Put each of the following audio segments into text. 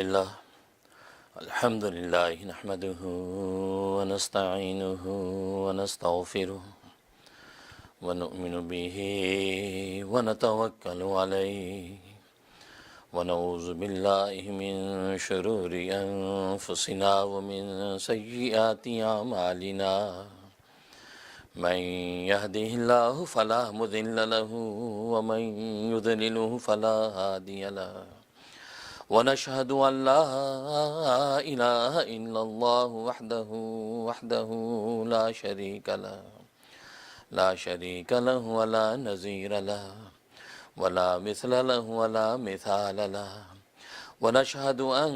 الحمد لله نحمده ونستعينه ونستغفره ونؤمن به ونتوكل عليه ونعوذ بالله من شرور أنفسنا ومن سيئات أعمالنا من يهده الله فلا مضل له ومن يضلله فلا هادي له ونشهد أن لا إله إلا الله وحده لا شريك له ولا نظير له ولا مثل له ولا مثال له ونشهد أن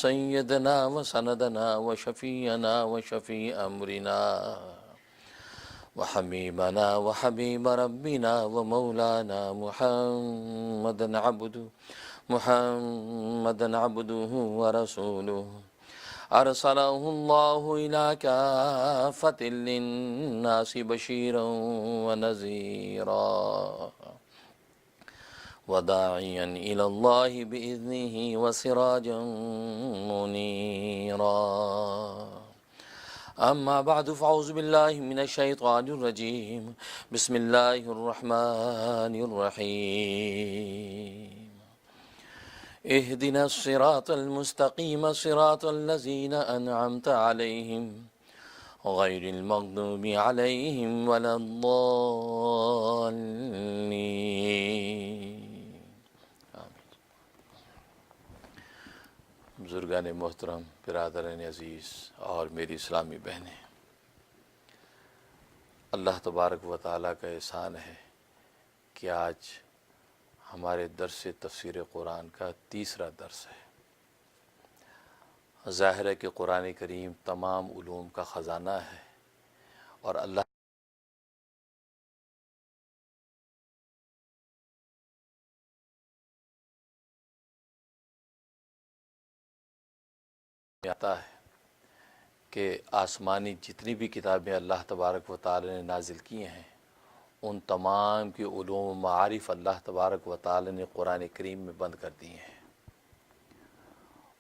سيدنا وسندنا وشفينا وشفيع أمرنا وحبيبنا وحبيب ربنا ومولانا محمدا عبده ورسوله أرسله الله إلى كافة للناس بشيرا ونذيرا وداعيا إلى الله بإذنه وسراجا منيرا أما بعد فأعوذ بالله من الشيطان الرجيم بسم الله الرحمن الرحيم اهدنا الصراط المستقيم صراط الذين أنعمت عليهم غير المغضوب عليهم ولا الضالين بزرگان محترم، برادران عزیز اور میری اسلامی بہنیں، اللہ تبارک و تعالیٰ کا احسان ہے کہ آج ہمارے درس تفسیر قرآن کا تیسرا درس ہے۔ ظاہر ہے کہ قرآن کریم تمام علوم کا خزانہ ہے اور اللہ آتا ہے کہ آسمانی جتنی بھی کتابیں اللہ تبارک و تعالی نے نازل کی ہیں، ان تمام کی علوم و معارف اللہ تبارک و تعالی نے قرآن کریم میں بند کر دی ہیں،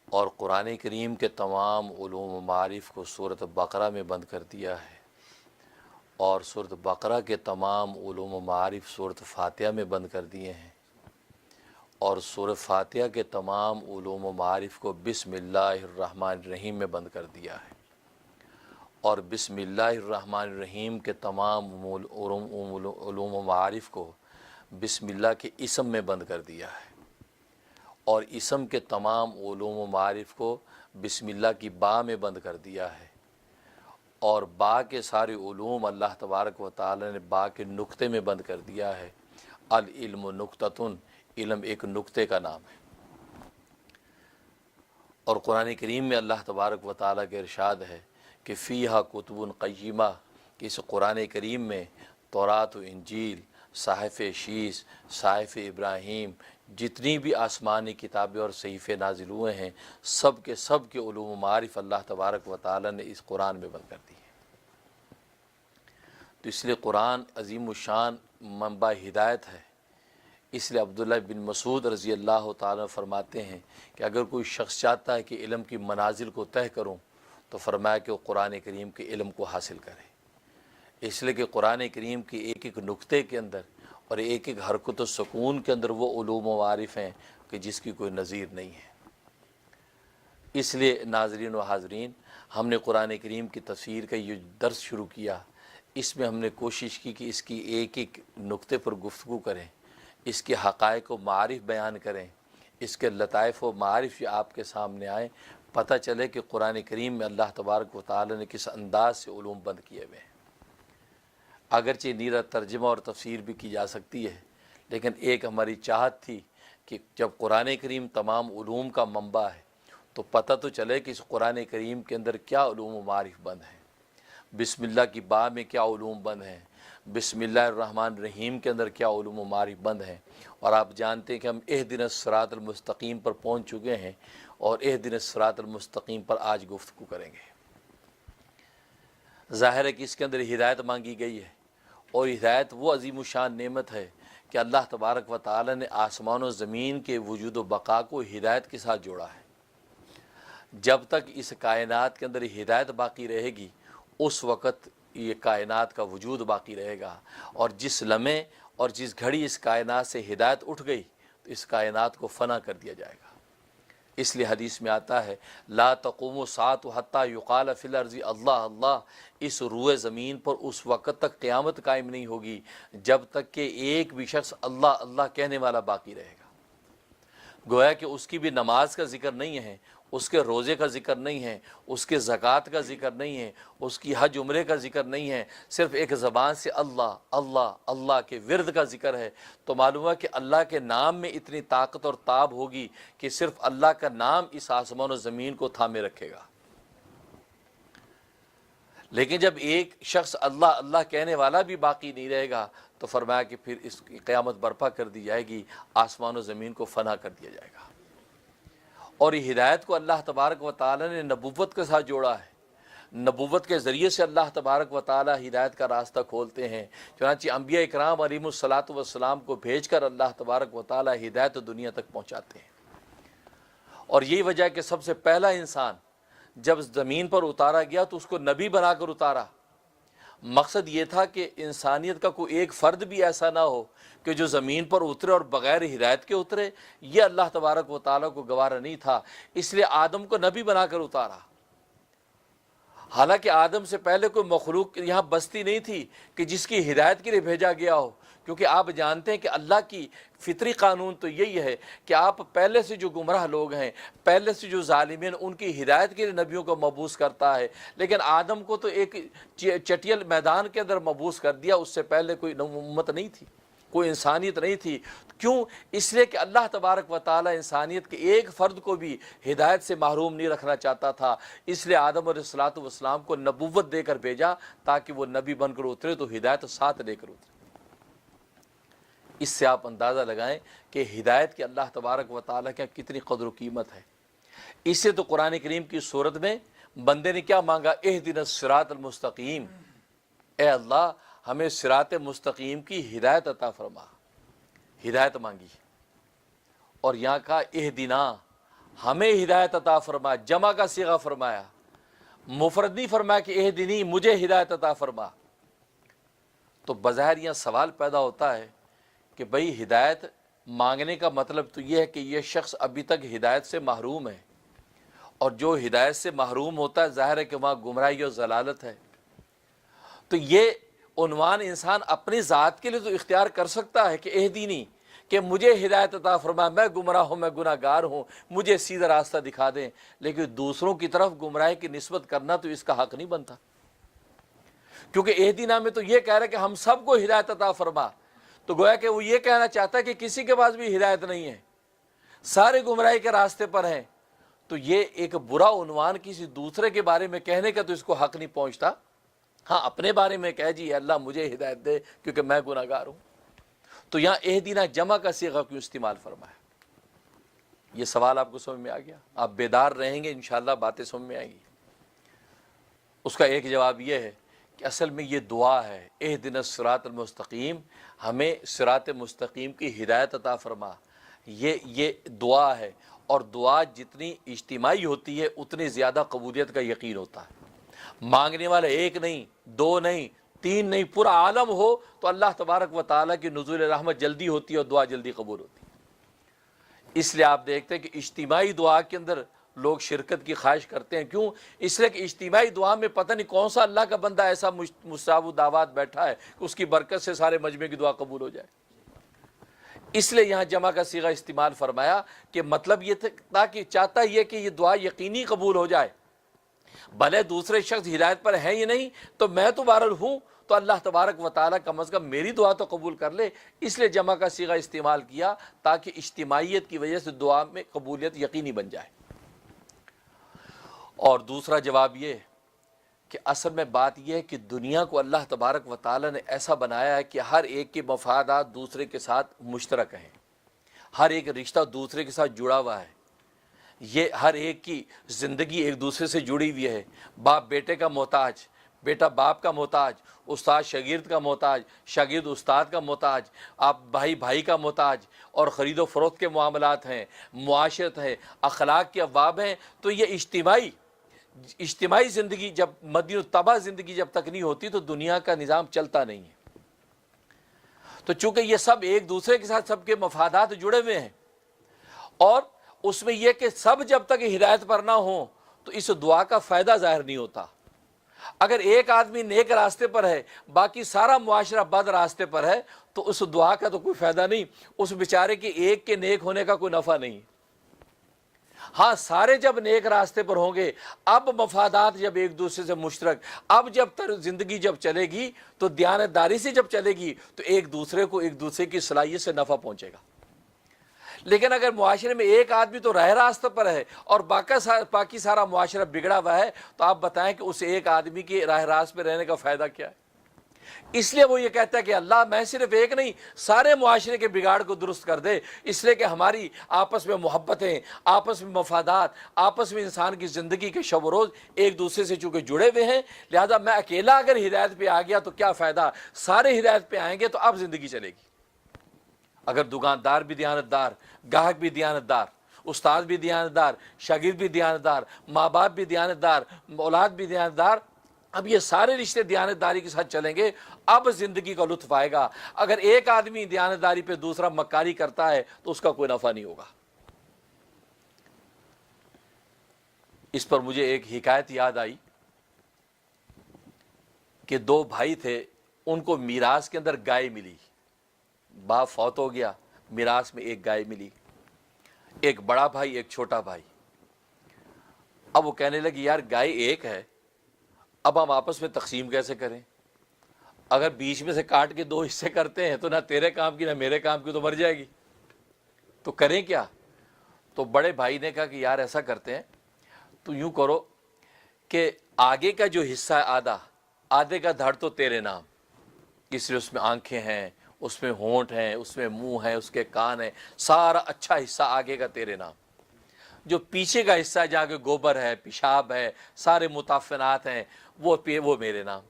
اور قرآن کریم کے تمام علوم و معارف کو سورۃ بقرہ میں بند کر دیا ہے، اور سورۃ بقرہ کے تمام علوم و معارف سورۃ فاتحہ میں بند کر دیے ہیں، اور سورۃ فاتحہ کے تمام علوم و معارف کو بسم اللہ الرحمن الرحیم میں بند کر دیا ہے، اور بسم اللہ الرحمن الرحیم کے تمام علوم و معارف کو بسم اللہ کے اسم میں بند کر دیا ہے، اور اسم کے تمام علوم و معارف کو بسم اللہ کی با میں بند کر دیا ہے، اور با کے سارے علوم اللہ تبارک و تعالی نے با کے نقطے میں بند کر دیا ہے۔ العلم نقطۃ، علم ایک نقطے کا نام ہے۔ اور قرآن کریم میں اللہ تبارک و تعالیٰ کے ارشاد ہے کہ فیہا کتب قیمہ، کہ اس قرآن کریم میں تورات و انجیل، صحائف شیس، صحائف ابراہیم، جتنی بھی آسمانی کتابیں اور صحیفے نازل ہوئے ہیں، سب کے علوم و معارف اللہ تبارک و تعالیٰ نے اس قرآن میں بند کر دی ہے۔ تو اس لیے قرآن عظیم الشان منبع ہدایت ہے۔ اس لیے عبداللہ بن مسعود رضی اللہ تعالیٰ فرماتے ہیں کہ اگر کوئی شخص چاہتا ہے کہ علم کی منازل کو طے کروں تو فرمایا کہ وہ قرآن کریم کے علم کو حاصل کرے، اس لیے کہ قرآن کریم کے ایک ایک نقطے کے اندر اور ایک ایک حرکت و سکون کے اندر وہ علوم و معارف ہیں کہ جس کی کوئی نظیر نہیں ہے۔ اس لیے ناظرین و حاضرین، ہم نے قرآن کریم کی تفسیر کا یہ درس شروع کیا، اس میں ہم نے کوشش کی کہ اس کی ایک ایک نقطے پر گفتگو کریں، اس کے حقائق و معارف بیان کریں، اس کے لطائف و معارف آپ کے سامنے آئیں، پتہ چلے کہ قرآن کریم میں اللہ تبارک و تعالی نے کس انداز سے علوم بند کیے ہوئے ہیں۔ اگرچہ نیرا ترجمہ اور تفسیر بھی کی جا سکتی ہے، لیکن ایک ہماری چاہت تھی کہ جب قرآن کریم تمام علوم کا منبع ہے تو پتہ تو چلے کہ اس قرآن کریم کے اندر کیا علوم و معارف بند ہیں، بسم اللہ کی با میں کیا علوم بند ہیں، بسم اللہ الرحمن الرحیم کے اندر کیا علوم و معارف بند ہیں۔ اور آپ جانتے ہیں کہ ہم اہدنا الصراط المستقیم پر پہنچ چکے ہیں، اور اہدنا الصراط المستقیم پر آج گفتگو کریں گے۔ ظاہر ہے کہ اس کے اندر ہدایت مانگی گئی ہے، اور ہدایت وہ عظیم الشان نعمت ہے کہ اللہ تبارک و تعالی نے آسمان و زمین کے وجود و بقا کو ہدایت کے ساتھ جوڑا ہے۔ جب تک اس کائنات کے اندر ہدایت باقی رہے گی اس وقت یہ کائنات کا وجود باقی رہے گا، اور جس لمحے اور جس گھڑی اس کائنات سے ہدایت اٹھ گئی تو اس کائنات کو فنا کر دیا جائے گا۔ اس لیے حدیث میں آتا ہے لا تقوم الساعة حتى يقال في الارض اللہ اللہ، اس روئے زمین پر اس وقت تک قیامت قائم نہیں ہوگی جب تک کہ ایک بھی شخص اللہ اللہ کہنے والا باقی رہے گا۔ گویا کہ اس کی بھی نماز کا ذکر نہیں ہے، اس کے روزے کا ذکر نہیں ہے، اس کے زکوٰۃ کا ذکر نہیں ہے، اس کی حج عمرے کا ذکر نہیں ہے، صرف ایک زبان سے اللہ اللہ اللہ کے ورد کا ذکر ہے۔ تو معلوم ہے کہ اللہ کے نام میں اتنی طاقت اور تاب ہوگی کہ صرف اللہ کا نام اس آسمان و زمین کو تھامے رکھے گا۔ لیکن جب ایک شخص اللہ اللہ کہنے والا بھی باقی نہیں رہے گا تو فرمایا کہ پھر اس کی قیامت برپا کر دی جائے گی، آسمان و زمین کو فنا کر دیا جائے گا۔ اور یہ ہدایت کو اللہ تبارک و تعالی نے نبوت کے ساتھ جوڑا ہے۔ نبوت کے ذریعے سے اللہ تبارک و تعالی ہدایت کا راستہ کھولتے ہیں، چنانچہ انبیاء اکرام علیہم الصلاۃ والسلام کو بھیج کر اللہ تبارک و تعالی ہدایت دنیا تک پہنچاتے ہیں۔ اور یہی وجہ ہے کہ سب سے پہلا انسان جب زمین پر اتارا گیا تو اس کو نبی بنا کر اتارا۔ مقصد یہ تھا کہ انسانیت کا کوئی ایک فرد بھی ایسا نہ ہو کہ جو زمین پر اترے اور بغیر ہدایت کے اترے، یہ اللہ تبارک و تعالیٰ کو گوارا نہیں تھا، اس لیے آدم کو نبی بنا کر اتارا۔ حالانکہ آدم سے پہلے کوئی مخلوق یہاں بستی نہیں تھی کہ جس کی ہدایت کے لیے بھیجا گیا ہو، کیونکہ آپ جانتے ہیں کہ اللہ کی فطری قانون تو یہی ہے کہ آپ پہلے سے جو گمراہ لوگ ہیں، پہلے سے جو ظالمین، ان کی ہدایت کے لیے نبیوں کو مبعوث کرتا ہے۔ لیکن آدم کو تو ایک چٹیل میدان کے اندر مبعوث کر دیا، اس سے پہلے کوئی امت نہیں تھی، کوئی انسانیت نہیں تھی۔ کیوں؟ اس لیے کہ اللہ تبارک و تعالی انسانیت کے ایک فرد کو بھی ہدایت سے محروم نہیں رکھنا چاہتا تھا، اس لیے آدم علیہ الصلوۃ والسلام کو نبوت دے کر بھیجا تاکہ وہ نبی بن کر اترے تو ہدایت ساتھ لے کر اترے۔ اس سے آپ اندازہ لگائیں کہ ہدایت کی اللہ تبارک و تعالیٰ کی کتنی قدر و قیمت ہے۔ اس سے تو قرآن کریم کی صورت میں بندے نے کیا مانگا؟ اہدنا الصراط المستقیم، اے اللہ ہمیں صراط مستقیم کی ہدایت عطا فرما، ہدایت مانگی۔ اور یہاں کہا اہدنا، ہمیں ہدایت عطا فرما، جمع کا صیغہ فرمایا، مفرد نہیں فرمایا کہ اہدنی، مجھے ہدایت عطا فرما۔ تو بظاہر یہاں سوال پیدا ہوتا ہے کہ بھئی ہدایت مانگنے کا مطلب تو یہ ہے کہ یہ شخص ابھی تک ہدایت سے محروم ہے، اور جو ہدایت سے محروم ہوتا ہے ظاہر ہے کہ وہاں گمراہی اور ضلالت ہے۔ تو یہ عنوان انسان اپنی ذات کے لیے تو اختیار کر سکتا ہے کہ اہدینی، کہ مجھے ہدایت عطا فرما، میں گمراہ ہوں، میں گناہ گار ہوں، مجھے سیدھا راستہ دکھا دیں، لیکن دوسروں کی طرف گمراہی کی نسبت کرنا تو اس کا حق نہیں بنتا، کیونکہ اہدینا میں تو یہ کہہ رہا ہے کہ ہم سب کو ہدایت عطا فرما، تو گویا کہ وہ یہ کہنا چاہتا ہے کہ کسی کے پاس بھی ہدایت نہیں ہے، سارے گمراہی کے راستے پر ہیں۔ تو یہ ایک برا عنوان کسی دوسرے کے بارے میں کہنے کا تو اس کو حق نہیں پہنچتا۔ ہاں اپنے بارے میں کہہ جی اللہ مجھے ہدایت دے کیونکہ میں گناہ گار ہوں۔ تو یہاں اہدینا جمع کا صیغہ کیوں استعمال فرمایا؟ یہ سوال آپ کو سمجھ میں آ گیا؟ آپ بیدار رہیں گے انشاءاللہ باتیں سمجھ میں آئیں گی۔ اس کا ایک جواب یہ ہے کہ اصل میں یہ دعا ہے، اہدنا الصراط المستقیم، ہمیں صراط مستقیم کی ہدایت عطا فرما، یہ دعا ہے۔ اور دعا جتنی اجتماعی ہوتی ہے اتنی زیادہ قبولیت کا یقین ہوتا ہے۔ مانگنے والا ایک نہیں، دو نہیں، تین نہیں، پورا عالم ہو تو اللہ تبارک و تعالیٰ کی نزول رحمت جلدی ہوتی ہے اور دعا جلدی قبول ہوتی ہے۔ اس لیے آپ دیکھتے ہیں کہ اجتماعی دعا کے اندر لوگ شرکت کی خواہش کرتے ہیں۔ کیوں؟ اس لیے کہ اجتماعی دعا میں پتہ نہیں کون سا اللہ کا بندہ ایسا مستجاب الدعوات بیٹھا ہے کہ اس کی برکت سے سارے مجمع کی دعا قبول ہو جائے۔ اس لیے یہاں جمع کا صیغہ استعمال فرمایا کہ مطلب یہ تھا کہ چاہتا یہ کہ یہ دعا یقینی قبول ہو جائے، بھلے دوسرے شخص ہدایت پر ہیں یا نہیں، تو میں تو بہرحال ہوں، تو اللہ تبارک و تعالیٰ کم از کم میری دعا تو قبول کر لے۔ اس لیے جمع کا صیغہ استعمال کیا تاکہ اجتماعیت کی وجہ سے دعا میں قبولیت یقینی بن جائے۔ اور دوسرا جواب یہ کہ اصل میں بات یہ ہے کہ دنیا کو اللہ تبارک و تعالیٰ نے ایسا بنایا ہے کہ ہر ایک کے مفادات دوسرے کے ساتھ مشترک ہیں، ہر ایک رشتہ دوسرے کے ساتھ جڑا ہوا ہے، یہ ہر ایک کی زندگی ایک دوسرے سے جڑی ہوئی ہے۔ باپ بیٹے کا محتاج، بیٹا باپ کا محتاج، استاد شاگرد کا محتاج، شاگرد استاد کا محتاج، آپ بھائی بھائی کا محتاج، اور خرید و فروخت کے معاملات ہیں، معاشرت ہے، اخلاق کے ابواب ہیں، تو یہ اجتماعی زندگی جب مدنی الطبع زندگی جب تک نہیں ہوتی تو دنیا کا نظام چلتا نہیں ہے۔ تو چونکہ یہ سب ایک دوسرے کے ساتھ سب کے مفادات جڑے ہوئے ہیں، اور اس میں یہ کہ سب جب تک ہدایت پر نہ ہوں تو اس دعا کا فائدہ ظاہر نہیں ہوتا۔ اگر ایک آدمی نیک راستے پر ہے، باقی سارا معاشرہ بد راستے پر ہے، تو اس دعا کا تو کوئی فائدہ نہیں، اس بیچارے کے ایک کے نیک ہونے کا کوئی نفع نہیں۔ ہاں، سارے جب نیک راستے پر ہوں گے، اب مفادات جب ایک دوسرے سے مشترک، اب جب زندگی جب چلے گی تو دیانتداری سے جب چلے گی تو ایک دوسرے کو ایک دوسرے کی صلاحیت سے نفع پہنچے گا۔ لیکن اگر معاشرے میں ایک آدمی تو راہ راستہ پر ہے اور باقی سارا معاشرہ بگڑا ہوا ہے، تو آپ بتائیں کہ اس ایک آدمی کے راہ راست پہ رہنے کا فائدہ کیا ہے؟ اس لیے وہ یہ کہتا ہے کہ اللہ میں صرف ایک نہیں، سارے معاشرے کے بگاڑ کو درست کر دے، اس لیے کہ ہماری آپس میں محبتیں، آپس میں مفادات، آپس میں انسان کی زندگی کے شب و روز ایک دوسرے سے چونکہ جڑے ہوئے ہیں، لہذا میں اکیلا اگر ہدایت پہ آ گیا تو کیا فائدہ، سارے ہدایت پہ آئیں گے تو اب زندگی چلے گی۔ اگر دکاندار بھی دیانتدار، گاہک بھی دیانتدار، استاد بھی دیانتدار، شاگرد بھی دیانتدار، ماں باپ بھی دیانتدار، اولاد بھی دیانتدار، اب یہ سارے رشتے دیانتداری کے ساتھ چلیں گے، اب زندگی کا لطف آئے گا۔ اگر ایک آدمی دیانتداری پہ دوسرا مکاری کرتا ہے تو اس کا کوئی نفع نہیں ہوگا۔ اس پر مجھے ایک حکایت یاد آئی کہ دو بھائی تھے، ان کو میراث کے اندر گائے ملی، باپ فوت ہو گیا، میراث میں ایک گائے ملی، ایک بڑا بھائی ایک چھوٹا بھائی۔ اب وہ کہنے لگے یار گائے ایک ہے، اب ہم آپس میں تقسیم کیسے کریں؟ اگر بیچ میں سے کاٹ کے دو حصے کرتے ہیں تو نہ تیرے کام کی نہ میرے کام کی، تو مر جائے گی، تو کریں کیا؟ تو بڑے بھائی نے کہا کہ یار ایسا کرتے ہیں، تو یوں کرو کہ آگے کا جو حصہ ہے آدھے کا دھڑ تو تیرے نام، اس لیے اس میں آنکھیں ہیں، اس میں ہونٹ ہیں، اس میں منہ ہے، اس کے کان ہیں، سارا اچھا حصہ آگے کا تیرے نام۔ جو پیچھے کا حصہ جہاں کے گوبر ہے، پیشاب ہے، سارے متعفنات ہیں، وہ میرے نام۔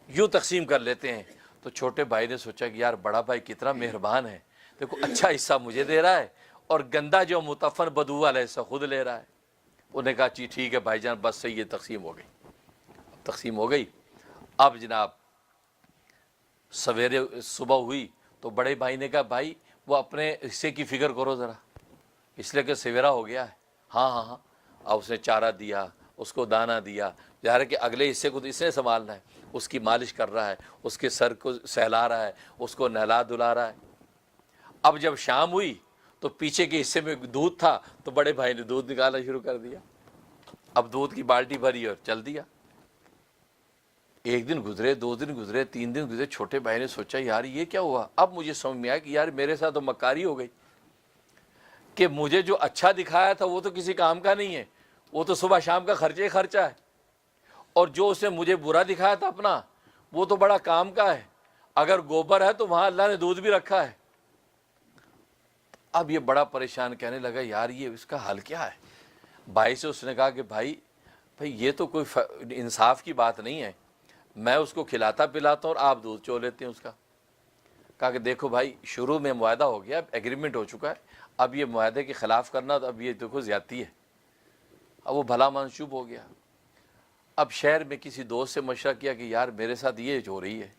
یوں تقسیم کر لیتے ہیں۔ تو چھوٹے بھائی نے سوچا کہ یار بڑا بھائی کتنا مہربان ہے، دیکھو اچھا حصہ مجھے دے رہا ہے اور گندا جو متعفن بدبو والا حصہ خود لے رہا ہے۔ انہوں نے کہا جی ٹھیک ہے بھائی جان، بس صحیح ہے، تقسیم ہو گئی۔ تقسیم ہو گئی۔ اب جناب سویرے صبح ہوئی تو بڑے بھائی نے کہا بھائی وہ اپنے حصے کی فکر کرو ذرا، اس لیے کہ سویرا ہو گیا ہے۔ ہاں اب اس نے چارہ دیا، اس کو دانہ دیا، ظاہر ہے کہ اگلے حصے کو تو اس نے سنبھالنا ہے، اس کی مالش کر رہا ہے، اس کے سر کو سہلا رہا ہے، اس کو نہلا دھلا رہا ہے۔ اب جب شام ہوئی تو پیچھے کے حصے میں دودھ تھا تو بڑے بھائی نے دودھ نکالنا شروع کر دیا۔ اب دودھ کی بالٹی بھری اور چل دیا۔ ایک دن گزرے، 2 دن گزرے، 3 دن گزرے، چھوٹے بھائی نے سوچا یار یہ کیا ہوا؟ اب مجھے سمجھ میں آیا کہ یار میرے ساتھ تو مکاری ہو گئی، کہ مجھے جو اچھا دکھایا تھا وہ تو کسی کام کا نہیں ہے، وہ تو صبح شام کا خرچہ ہے، اور جو اس نے مجھے برا دکھایا تھا اپنا، وہ تو بڑا کام کا ہے۔ اگر گوبر ہے تو وہاں اللہ نے دودھ بھی رکھا ہے۔ اب یہ بڑا پریشان، کہنے لگا یار یہ اس کا حل کیا ہے؟ بھائی سے اس نے کہا کہ بھائی یہ تو کوئی انصاف کی بات نہیں ہے، میں اس کو کھلاتا پلاتا ہوں اور آپ دودھ چو لیتے ہیں اس کا۔ کہا کہ دیکھو بھائی شروع میں معاہدہ ہو گیا، ایگریمنٹ ہو چکا ہے، اب یہ معاہدے کے خلاف کرنا تو اب یہ دیکھو زیادتی ہے۔ اب وہ بھلا منسوب ہو گیا۔ اب شہر میں کسی دوست سے مشورہ کیا کہ یار میرے ساتھ یہ ہو رہی ہے۔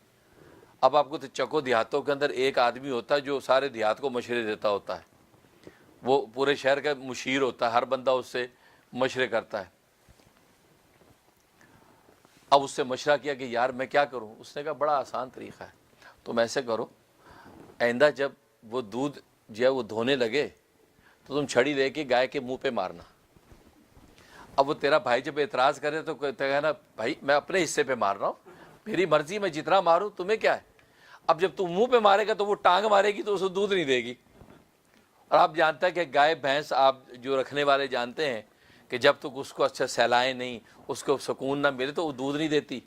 اب آپ کو تو چکو دیہاتوں کے اندر ایک آدمی ہوتا ہے جو سارے دیہات کو مشورے دیتا ہوتا ہے، وہ پورے شہر کا مشیر ہوتا ہے، ہر بندہ اس سے مشورے کرتا ہے۔ اب اس سے مشورہ کیا کہ یار میں کیا کروں؟ اس نے کہا بڑا آسان طریقہ ہے، تم ایسے کرو، آئندہ جب وہ دودھ جو ہے وہ دھونے لگے تو تم چھڑی لے کے گائے کے منہ پہ مارنا۔ اب وہ تیرا بھائی جب اعتراض کرے تو کہنا بھائی میں اپنے حصے پہ مار رہا ہوں، میری مرضی، میں جتنا ماروں تمہیں کیا ہے؟ اب جب تم منہ پہ مارے گا تو وہ ٹانگ مارے گی تو اسے دودھ نہیں دے گی۔ اور آپ جانتا ہے کہ گائے بھینس آپ جو رکھنے والے جانتے ہیں کہ جب تک اس کو اچھا سہلائیں نہیں، اس کو سکون نہ ملے تو وہ دودھ نہیں دیتی،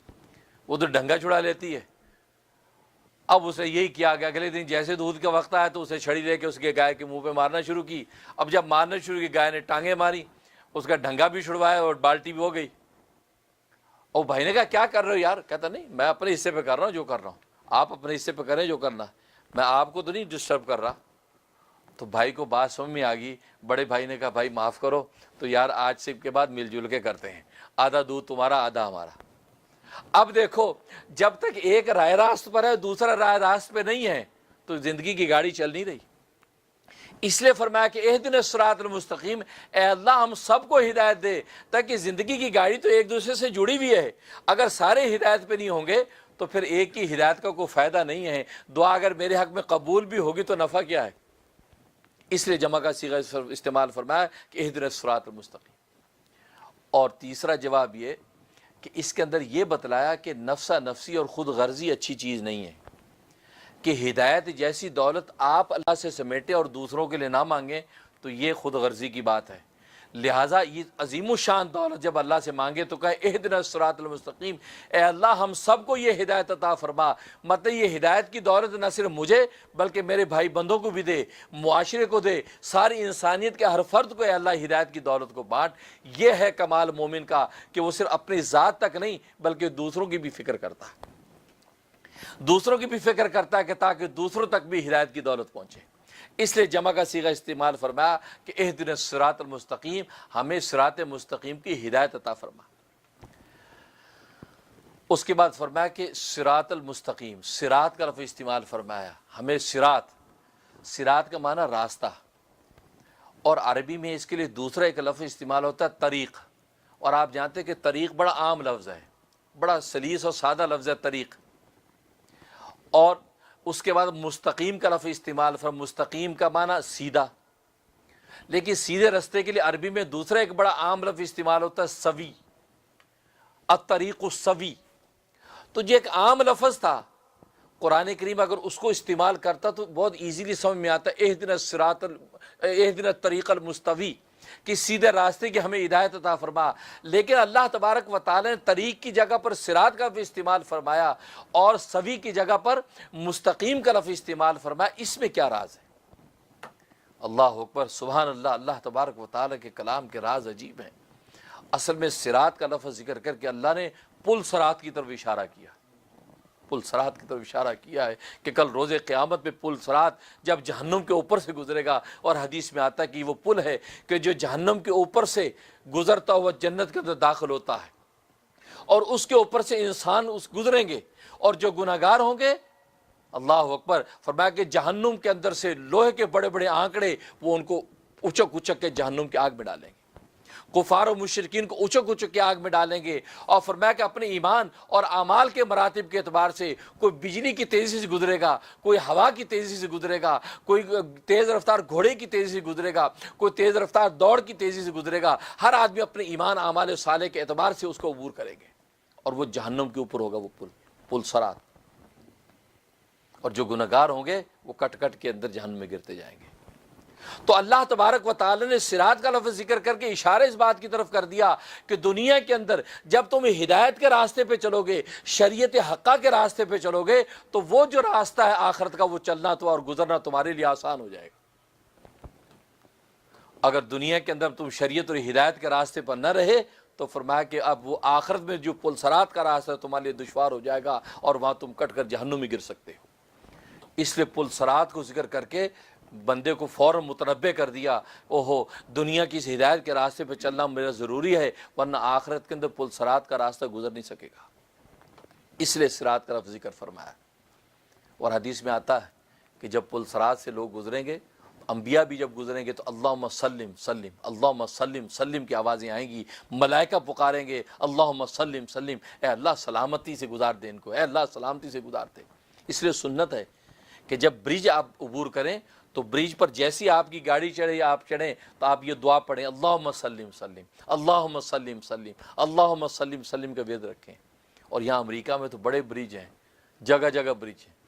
وہ تو ڈنگا چھڑا لیتی ہے۔ اب اسے یہی کیا کہ اگلے دن جیسے دودھ کا وقت آیا تو اسے چھڑی لے کے اس کے گائے کے منہ پہ مارنا شروع کی۔ اب جب مارنا شروع کی، گائے نے ٹانگیں ماری، اس کا ڈھنگا بھی چھڑوایا اور بالٹی بھی ہو گئی۔ اور بھائی نے کہا کیا کر رہے ہو یار؟ کہتا نہیں میں اپنے حصے پہ کر رہا ہوں جو کر رہا ہوں، آپ اپنے حصے پہ کریں جو کرنا ہے، میں آپ کو تو نہیں ڈسٹرب کر رہا۔ تو بھائی کو بات سمجھ میں آ گئی، بڑے بھائی نے کہا بھائی معاف کرو، تو یار آج سے کے بعد مل جل کے کرتے ہیں، آدھا دودھ تمہارا آدھا ہمارا۔ اب دیکھو جب تک ایک رائے راست پر ہے دوسرا رائے راست پہ نہیں ہے تو زندگی کی گاڑی چل نہیں رہی۔ اس لیے فرمایا کہ اہدنا الصراط المستقیم، اے اللہ ہم سب کو ہدایت دے، تاکہ زندگی کی گاڑی تو ایک دوسرے سے جڑی ہوئی ہے، اگر سارے ہدایت پہ نہیں ہوں گے تو پھر ایک کی ہدایت کا کوئی فائدہ نہیں ہے، دعا اگر میرے حق میں قبول بھی ہوگی تو نفع کیا ہے؟ اس لیے جمع کا صیغہ استعمال فرمایا کہ اہدنا الصراط المستقیم۔ اور تیسرا جواب یہ کہ اس کے اندر یہ بتلایا کہ نفسہ نفسی اور خود غرضی اچھی چیز نہیں ہے، کہ ہدایت جیسی دولت آپ اللہ سے سمیٹے اور دوسروں کے لیے نہ مانگیں تو یہ خود غرضی کی بات ہے۔ لہٰذا یہ عظیم الشان دولت جب اللہ سے مانگے تو کہے اہدنا الصراط المستقیم، اے اللہ ہم سب کو یہ ہدایت عطا فرما، مطلب یہ ہدایت کی دولت نہ صرف مجھے بلکہ میرے بھائی بندوں کو بھی دے، معاشرے کو دے، ساری انسانیت کے ہر فرد کو اے اللہ ہدایت کی دولت کو بانٹ۔ یہ ہے کمال مومن کا کہ وہ صرف اپنی ذات تک نہیں بلکہ دوسروں کی بھی فکر کرتا ہے، دوسروں کی بھی فکر کرتا ہے کہ تاکہ دوسروں تک بھی ہدایت کی دولت پہنچے۔ اس لیے جمع کا صیغہ استعمال فرمایا کہ اہدنا الصراط المستقیم، ہمیں صراط مستقیم کی ہدایت عطا فرما۔ اس کے بعد فرمایا کہ صراط المستقیم، صراط کا لفظ استعمال فرمایا، ہمیں صراط کا معنی راستہ، اور عربی میں اس کے لیے دوسرا ایک لفظ استعمال ہوتا ہے طریق، اور آپ جانتے ہیں کہ طریق بڑا عام لفظ ہے، بڑا سلیس اور سادہ لفظ ہے طریق۔ اور اس کے بعد مستقیم کا لفظ استعمال مستقیم کا معنی سیدھا، لیکن سیدھے رستے کے لیے عربی میں دوسرا ایک بڑا عام لفظ استعمال ہوتا ہے سوی، الطریق السوی۔ تو جو ایک عام لفظ تھا قرآن کریم اگر اس کو استعمال کرتا تو بہت ایزیلی سمجھ میں آتا ہے اہدنا الطریق المستوی، کہ سیدھے راستے کی ہمیں ہدایت عطا فرما۔ لیکن اللہ تبارک و تعالی نے طریق کی جگہ پر صراط کا لفظ استعمال فرمایا اور سوی کی جگہ پر مستقیم کا لفظ استعمال فرمایا، اس میں کیا راز ہے؟ اللہ اکبر، سبحان اللہ، اللہ تبارک و تعالی کے کلام کے راز عجیب ہیں۔ اصل میں صراط کا لفظ ذکر کر کے اللہ نے پل صراط کی طرف اشارہ کیا، پل صراط کی طرف اشارہ کیا ہے کہ کل روز قیامت میں پل صراط جب جہنم کے اوپر سے گزرے گا، اور حدیث میں آتا ہے کہ وہ پل ہے کہ جو جہنم کے اوپر سے گزرتا ہوا جنت کے اندر داخل ہوتا ہے، اور اس کے اوپر سے انسان گزریں گے، اور جو گناہگار ہوں گے، اللہ اکبر، فرمایا کہ جہنم کے اندر سے لوہے کے بڑے بڑے آنکڑے وہ ان کو اچک اچک کے جہنم کی آگ میں ڈالیں گے، کفار و مشرکین کو اچک اچک کے آگ میں ڈالیں گے۔ اور فرمایا کہ اپنے ایمان اور اعمال کے مراتب کے اعتبار سے کوئی بجلی کی تیزی سے گزرے گا، کوئی ہوا کی تیزی سے گزرے گا، کوئی تیز رفتار گھوڑے کی تیزی سے گزرے گا، کوئی تیز رفتار دوڑ کی تیزی سے گزرے گا۔ ہر آدمی اپنے ایمان اعمال صالح کے اعتبار سے اس کو عبور کریں گے، اور وہ جہنم کے اوپر ہوگا وہ پل صراط، اور جو گنہگار ہوں گے وہ کٹ کٹ کے اندر جہنم میں گرتے جائیں گے۔ تو اللہ تبارک و تعالی نے صراط کا لفظ ذکر کر کے اشارہ اس بات کی طرف کر دیا کہ دنیا کے اندر جب تم ہدایت کے راستے پہ چلو گے، شریعت حقہ کے راستے پہ چلو گے، تو وہ جو راستہ ہے آخرت کا وہ چلنا تو اور گزرنا تمہارے لیے آسان ہو جائے گا۔ اگر دنیا کے اندر تم شریعت اور ہدایت کے راستے پر نہ رہے تو فرمایا کہ اب وہ آخرت میں جو پل صراط کا راستہ ہے تمہارے لیے دشوار ہو جائے گا، اور وہاں تم کٹ کر جہنم میں گر سکتے ہو۔ اس لیے پل صراط کو ذکر کر کے بندے کو فوراً متنبہ کر دیا، اوہو دنیا کی اس ہدایت کے راستے پہ چلنا میرا ضروری ہے، ورنہ آخرت کے اندر پل صراط کا راستہ گزر نہیں سکے گا۔ اس لیے صراط کا لفظ ذکر فرمایا۔ اور حدیث میں آتا ہے کہ جب پل صراط سے لوگ گزریں گے، انبیاء بھی جب گزریں گے تو اللہم سلم سلم، اللہم سلم سلم کی آوازیں آئیں گی، ملائکہ پکاریں گے اللہم سلم سلم، اے اللہ سلامتی سے گزار دے ان کو، اے اللہ سلامتی سے گزار دے۔ اس لیے سنت ہے کہ جب برج آپ عبور کریں تو برج پر جیسی آپ کی گاڑی چڑھے یا آپ چڑھیں تو آپ یہ دعا پڑھیں اللہم سلم سلم، اللہم سلم سلم، اللہم سلم سلم کا وید رکھیں۔ اور یہاں امریکہ میں تو بڑے برج ہیں، جگہ جگہ برج ہیں،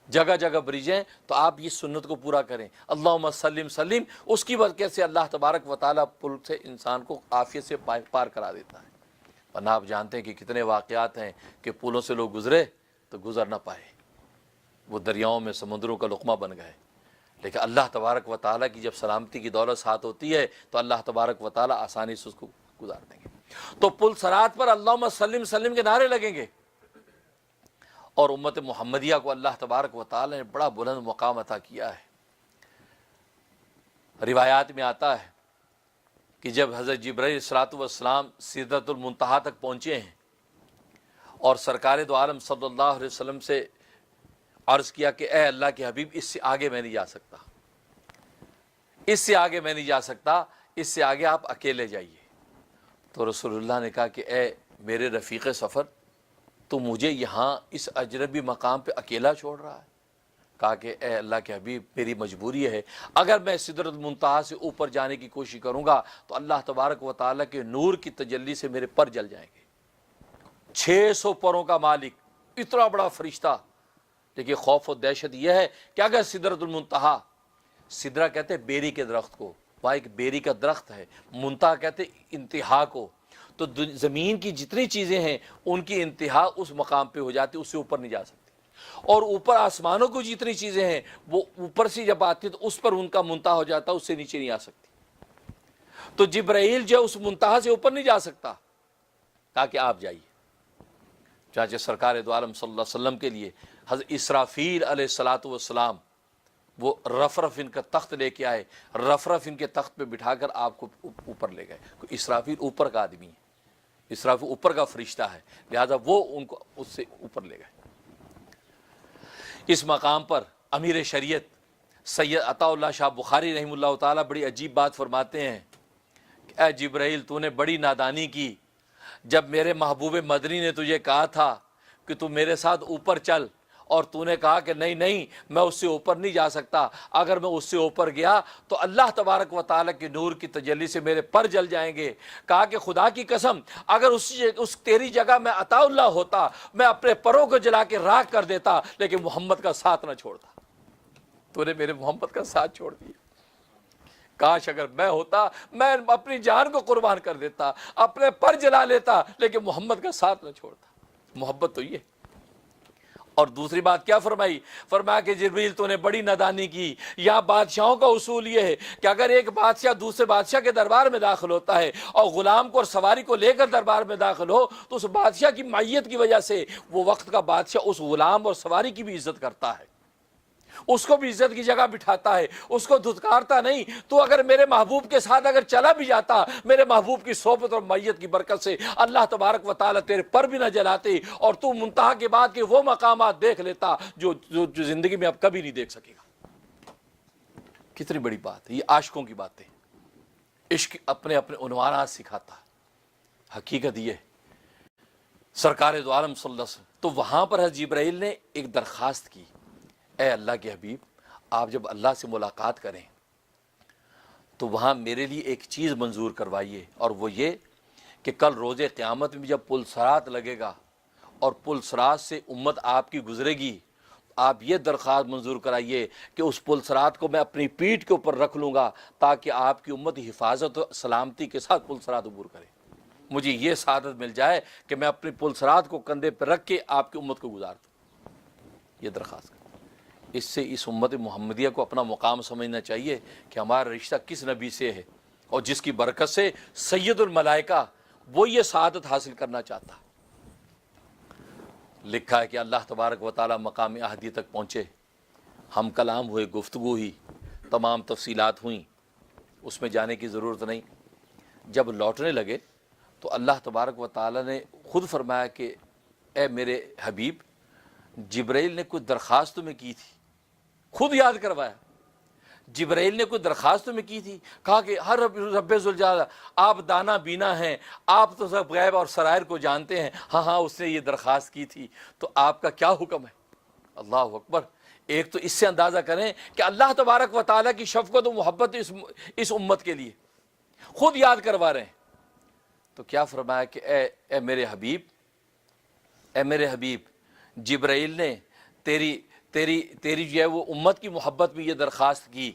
جگہ جگہ برج ہیں، تو آپ یہ سنت کو پورا کریں اللہم سلم سلم۔ اس کی وجہ سے اللہ تبارک و تعالیٰ پل سے انسان کو عافیت سے پار کرا دیتا ہے، ورنہ آپ جانتے ہیں کہ کتنے واقعات ہیں کہ پلوں سے لوگ گزرے تو گزر نہ پائے، وہ دریاؤں میں سمندروں کا لقمہ بن گئے۔ لیکن اللہ تبارک و تعالیٰ کی جب سلامتی کی دولت ساتھ ہوتی ہے تو اللہ تبارک و تعالیٰ آسانی سے اس کو گزار دیں گے۔ تو پل صراط پر اللہم سلم سلم کے نعرے لگیں گے، اور امت محمدیہ کو اللہ تبارک و تعالی نے بڑا بلند مقام عطا کیا ہے۔ روایات میں آتا ہے کہ جب حضرت جبرائیل علیہ الصلوۃ والسلام سدرۃ المنتہا تک پہنچے ہیں اور سرکار دو عالم صلی اللہ علیہ وسلم سے عرض کیا کہ اے اللہ کے حبیب، اس سے آگے میں نہیں جا سکتا، اس سے آگے میں نہیں جا سکتا، اس سے آگے آپ اکیلے جائیے۔ تو رسول اللہ نے کہا کہ اے میرے رفیق سفر، تو مجھے یہاں اس اجنبی مقام پہ اکیلا چھوڑ رہا ہے؟ کہا کہ اے اللہ کے حبیب، میری مجبوری ہے، اگر میں سدرۃ المنتہا سے اوپر جانے کی کوشش کروں گا تو اللہ تبارک و تعالیٰ کے نور کی تجلی سے میرے پر جل جائیں گے۔ 600 پروں کا مالک، اتنا بڑا فرشتہ، لیکن خوف و دہشت یہ ہے کہ اگر سدرۃ المنتہا، سدرہ کہتے ہیں بیری کے درخت کو، وہاں ایک بیری کا درخت ہے، منتہا کہتے ہیں انتہا کو، تو زمین کی جتنی چیزیں ہیں ان کی انتہا اس مقام پہ ہو جاتی، اس سے اوپر نہیں جا سکتی، اور اوپر آسمانوں کو جتنی چیزیں ہیں وہ اوپر سے جب آتی تو اس پر ان کا منتہا ہو جاتا، اس سے نیچے نہیں آ سکتی۔ تو جبرائیل جو اس منتہا سے اوپر نہیں جا سکتا، کہا کہ آپ جائیے۔ چاچے سرکار دو عالم صلی اللہ علیہ وسلم کے لیے حضرت اسرافیل علیہ الصلوۃ والسلام وہ رف رف ان کا تخت لے کے آئے، رف رف ان کے تخت پہ بٹھا کر آپ کو اوپر لے گئے۔ اسرافیل اوپر کا آدمی ہے، اسرافیل اوپر کا فرشتہ ہے، لہذا وہ ان کو اس سے اوپر لے گئے۔ اس مقام پر امیر شریعت سید عطا اللہ شاہ بخاری رحمہ اللہ تعالیٰ بڑی عجیب بات فرماتے ہیں کہ اے جبرائیل، تو نے بڑی نادانی کی جب میرے محبوب مدنی نے تجھے کہا تھا کہ تو میرے ساتھ اوپر چل، اور تو نے کہا کہ نہیں نہیں میں اس سے اوپر نہیں جا سکتا، اگر میں اس سے اوپر گیا تو اللہ تبارک و تعالیٰ کے نور کی تجلی سے میرے پر جل جائیں گے۔ کہا کہ خدا کی قسم، اگر اس تیری جگہ میں عطا اللہ ہوتا، میں اپنے پروں کو جلا کے راکھ کر دیتا، لیکن محمد کا ساتھ نہ چھوڑتا۔ تو نے میرے محمد کا ساتھ چھوڑ دیا، کاش اگر میں ہوتا میں اپنی جان کو قربان کر دیتا، اپنے پر جلا لیتا، لیکن محمد کا ساتھ نہ چھوڑتا۔ محبت تو یہ۔ اور دوسری بات کیا فرمائی؟ فرمایا کہ جبریل تو نے بڑی نادانی کی۔ یہاں بادشاہوں کا اصول یہ ہے کہ اگر ایک بادشاہ دوسرے بادشاہ کے دربار میں داخل ہوتا ہے اور غلام کو اور سواری کو لے کر دربار میں داخل ہو تو اس بادشاہ کی معیت کی وجہ سے وہ وقت کا بادشاہ اس غلام اور سواری کی بھی عزت کرتا ہے، اس کو بھی عزت کی جگہ بٹھاتا ہے، اس کو دھتکارتا نہیں۔ تو اگر میرے محبوب کے ساتھ اگر چلا بھی جاتا، میرے محبوب کی صحبت اور معیت کی برکت سے اللہ تبارک و تعالیٰ تیرے پر بھی نہ جلاتے، اور تو منتہا کے بعد کے وہ مقامات دیکھ لیتا جو زندگی میں اب کبھی نہیں دیکھ سکے گا۔ کتنی بڑی بات ہے یہ، عاشقوں کی باتیں۔ عشق اپنے اپنے عنوانات سکھاتا ہے، حقیقت یہ سرکار دو عالم صلی اللہ علیہ وسلم۔ تو وہاں پر حضرت جبرائیل نے ایک درخواست کی، اے اللہ کے حبیب، آپ جب اللہ سے ملاقات کریں تو وہاں میرے لیے ایک چیز منظور کروائیے، اور وہ یہ کہ کل روز قیامت میں جب پل صراط لگے گا اور پل صراط سے امت آپ کی گزرے گی، آپ یہ درخواست منظور کرائیے کہ اس پل صراط کو میں اپنی پیٹھ کے اوپر رکھ لوں گا تاکہ آپ کی امت حفاظت و سلامتی کے ساتھ پل صراط عبور کرے۔ مجھے یہ سعادت مل جائے کہ میں اپنے پل صراط کو کندھے پہ رکھ کے آپ کی امت کو گزار دوں، یہ درخواست کریں۔ اس سے اس امت محمدیہ کو اپنا مقام سمجھنا چاہیے کہ ہمارا رشتہ کس نبی سے ہے، اور جس کی برکت سے سید الملائکہ وہ یہ سعادت حاصل کرنا چاہتا۔ لکھا ہے کہ اللہ تبارک و تعالیٰ مقام احدی تک پہنچے، ہم کلام ہوئے، گفتگو ہوئی، تمام تفصیلات ہوئیں، اس میں جانے کی ضرورت نہیں۔ جب لوٹنے لگے تو اللہ تبارک و تعالیٰ نے خود فرمایا کہ اے میرے حبیب، جبرائیل نے کوئی درخواست تمہیں کی تھی، خود یاد کروایا۔ جبرائیل نے کوئی درخواست تمہیں کی تھی، کہا کہ ہر رب ذوالجلال، آپ دانا بینا ہیں، آپ تو سب غیب اور سرائر کو جانتے ہیں۔ ہاں ہاں اس نے یہ درخواست کی تھی، تو آپ کا کیا حکم ہے؟ اللہ اکبر۔ ایک تو اس سے اندازہ کریں کہ اللہ تبارک و تعالیٰ کی شفقت و محبت اس امت کے لیے خود یاد کروا رہے ہیں۔ تو کیا فرمایا کہ اے میرے حبیب، اے میرے حبیب، جبرائیل نے تیری جو ہے وہ امت کی محبت میں یہ درخواست کی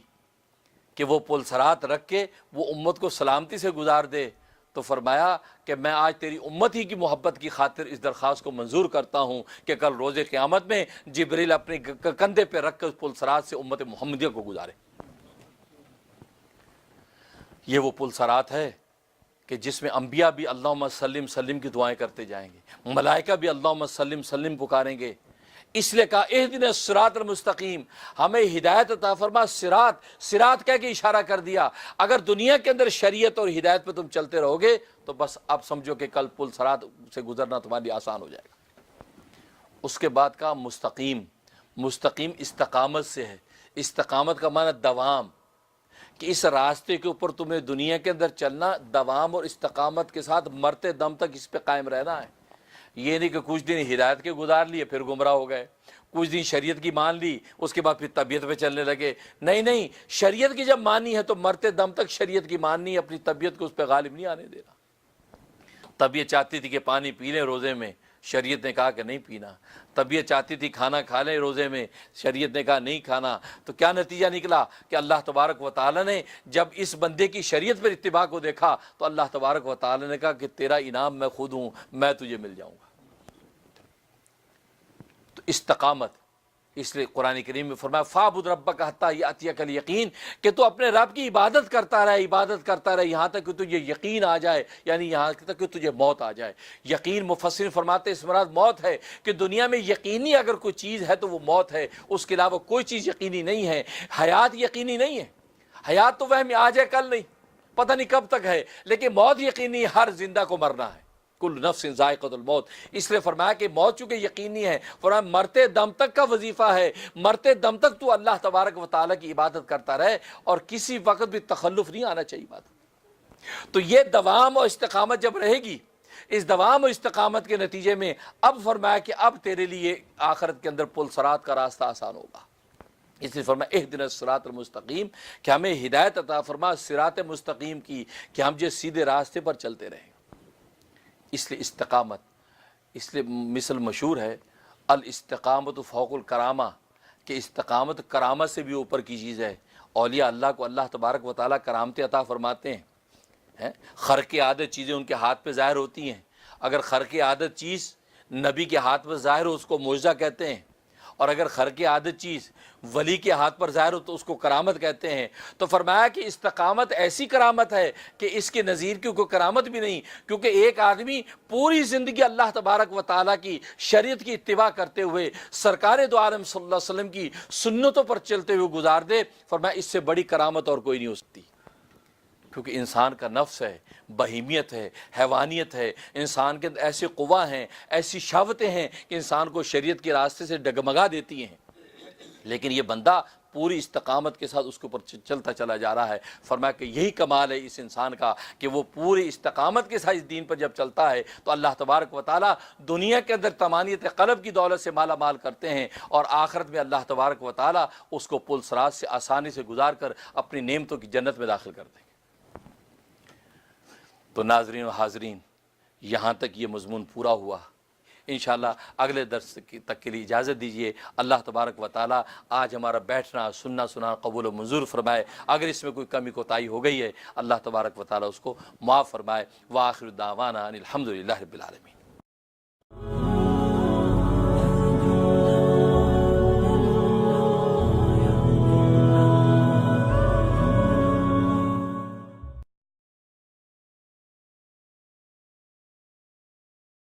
کہ وہ پل صراط رکھ کے وہ امت کو سلامتی سے گزار دے۔ تو فرمایا کہ میں آج تیری امت ہی کی محبت کی خاطر اس درخواست کو منظور کرتا ہوں کہ کل روز قیامت میں جبرائیل اپنے کندھے پہ رکھ کر پل صراط سے امت محمدیہ کو گزارے۔ یہ وہ پل صراط ہے کہ جس میں انبیاء بھی اللہم سلم سلم کی دعائیں کرتے جائیں گے، ملائکہ بھی اللہم سلم سلم پکاریں گے۔ اس لیے کہا اہدنا الصراط المستقیم، ہمیں ہدایت عطا فرما۔ صراط کہہ کے اشارہ کر دیا، اگر دنیا کے اندر شریعت اور ہدایت پہ تم چلتے رہو گے تو بس اب سمجھو کہ کل پل صراط سے گزرنا تمہارے لیے آسان ہو جائے گا۔ اس کے بعد کہا مستقیم، مستقیم استقامت سے ہے۔ استقامت کا معنی دوام، کہ اس راستے کے اوپر تمہیں دنیا کے اندر چلنا دوام اور استقامت کے ساتھ مرتے دم تک اس پہ قائم رہنا ہے۔ یہ نہیں کہ کچھ دن ہدایت کے گزار لیے پھر گمراہ ہو گئے، کچھ دن شریعت کی مان لی اس کے بعد پھر طبیعت پہ چلنے لگے۔ نہیں، شریعت کی جب مانی ہے تو مرتے دم تک شریعت کی ماننی، اپنی طبیعت کو اس پہ غالب نہیں آنے دینا۔ طبیعت چاہتی تھی کہ پانی پی لیں روزے میں، شریعت نے کہا کہ نہیں پینا۔ طبیعت چاہتی تھی کھانا کھا لیں روزے میں، شریعت نے کہا نہیں کھانا۔ تو کیا نتیجہ نکلا کہ اللہ تبارک و تعالی نے جب اس بندے کی شریعت پر اتباع کو دیکھا تو اللہ تبارک و تعالی نے کہا کہ تیرا انعام میں خود ہوں، میں تجھے مل جاؤں گا۔ تو استقامت، اس لیے قرآن کریم میں فرمایا فَاعْبُدْ رَبَّكَ حَتَّىٰ يَأْتِيَكَ الْيَقِينُ، کہ تو اپنے رب کی عبادت کرتا رہے یہاں تک کہ تجھے یقین آ جائے، یعنی یہاں تک کہ تجھے موت آ جائے۔ یقین مفسرین فرماتے اس مراد موت ہے، کہ دنیا میں یقینی اگر کوئی چیز ہے تو وہ موت ہے، اس کے علاوہ کوئی چیز یقینی نہیں ہے۔ حیات یقینی نہیں ہے، حیات تو وہم آج ہے کل نہیں، پتہ نہیں کب تک ہے، لیکن موت یقینی، ہر زندہ کو مرنا ہے۔ کل نفس ذائقۃ الموت، اس لیے فرمایا کہ موت چونکہ یقینی ہے، فرمایا مرتے دم تک کا وظیفہ ہے، مرتے دم تک تو اللہ تبارک و تعالیٰ کی عبادت کرتا رہے اور کسی وقت بھی تخلف نہیں آنا چاہیے عبادت۔ تو یہ دوام اور استقامت جب رہے گی، اس دوام اور استقامت کے نتیجے میں اب فرمایا کہ اب تیرے لیے آخرت کے اندر پل صراط کا راستہ آسان ہوگا۔ اس لیے فرمایا اہدنا الصراط المستقیم، کہ ہمیں ہدایت عطا فرما صراط مستقیم کی، کہ ہم جو سیدھے راستے پر چلتے رہیں۔ اس لیے استقامت، اس لیے مثل مشہور ہے الاستقامت فوق الکرامہ، کہ استقامت کرامت سے بھی اوپر کی چیز ہے۔ اولیاء اللہ کو اللہ تبارک و تعالیٰ کرامتیں عطا فرماتے ہیں، خرق عادت چیزیں ان کے ہاتھ پہ ظاہر ہوتی ہیں۔ اگر خرق عادت چیز نبی کے ہاتھ پر ظاہر ہو اس کو معجزہ کہتے ہیں، اور اگر خرق عادت چیز ولی کے ہاتھ پر ظاہر ہو تو اس کو کرامت کہتے ہیں۔ تو فرمایا کہ استقامت ایسی کرامت ہے کہ اس کے نظیر کی کوئی کرامت بھی نہیں، کیونکہ ایک آدمی پوری زندگی اللہ تبارک و تعالیٰ کی شریعت کی اتباع کرتے ہوئے سرکار دو عالم صلی اللہ علیہ وسلم کی سنتوں پر چلتے ہوئے گزار دے، فرمایا اس سے بڑی کرامت اور کوئی نہیں ہو سکتی۔ کیونکہ انسان کا نفس ہے، بہیمیت ہے، حیوانیت ہے، انسان کے اندر ایسے قوا ہیں، ایسی شہوتیں ہیں کہ انسان کو شریعت کے راستے سے ڈگمگا دیتی ہیں، لیکن یہ بندہ پوری استقامت کے ساتھ اس کے اوپر چلتا چلا جا رہا ہے۔ فرمایا کہ یہی کمال ہے اس انسان کا کہ وہ پوری استقامت کے ساتھ اس دین پر جب چلتا ہے تو اللہ تبارک و تعالیٰ دنیا کے اندر طمانینت قلب کی دولت سے مالا مال کرتے ہیں، اور آخرت میں اللہ تبارک و تعالیٰ اس کو پل صراط سے آسانی سے گزار کر اپنی نعمتوں کی جنت میں داخل کر دیں گے۔ تو ناظرین و حاضرین، یہاں تک یہ مضمون پورا ہوا۔ انشاءاللہ اگلے درس تک کے لیے اجازت دیجیے۔ اللہ تبارک و تعالیٰ آج ہمارا بیٹھنا سننا سنانا قبول و منظور فرمائے۔ اگر اس میں کوئی کمی کوتاہی ہو گئی ہے اللہ تبارک و تعالیٰ اس کو معاف فرمائے۔ وآخر دعوانا ان الحمد للہ رب العالمین۔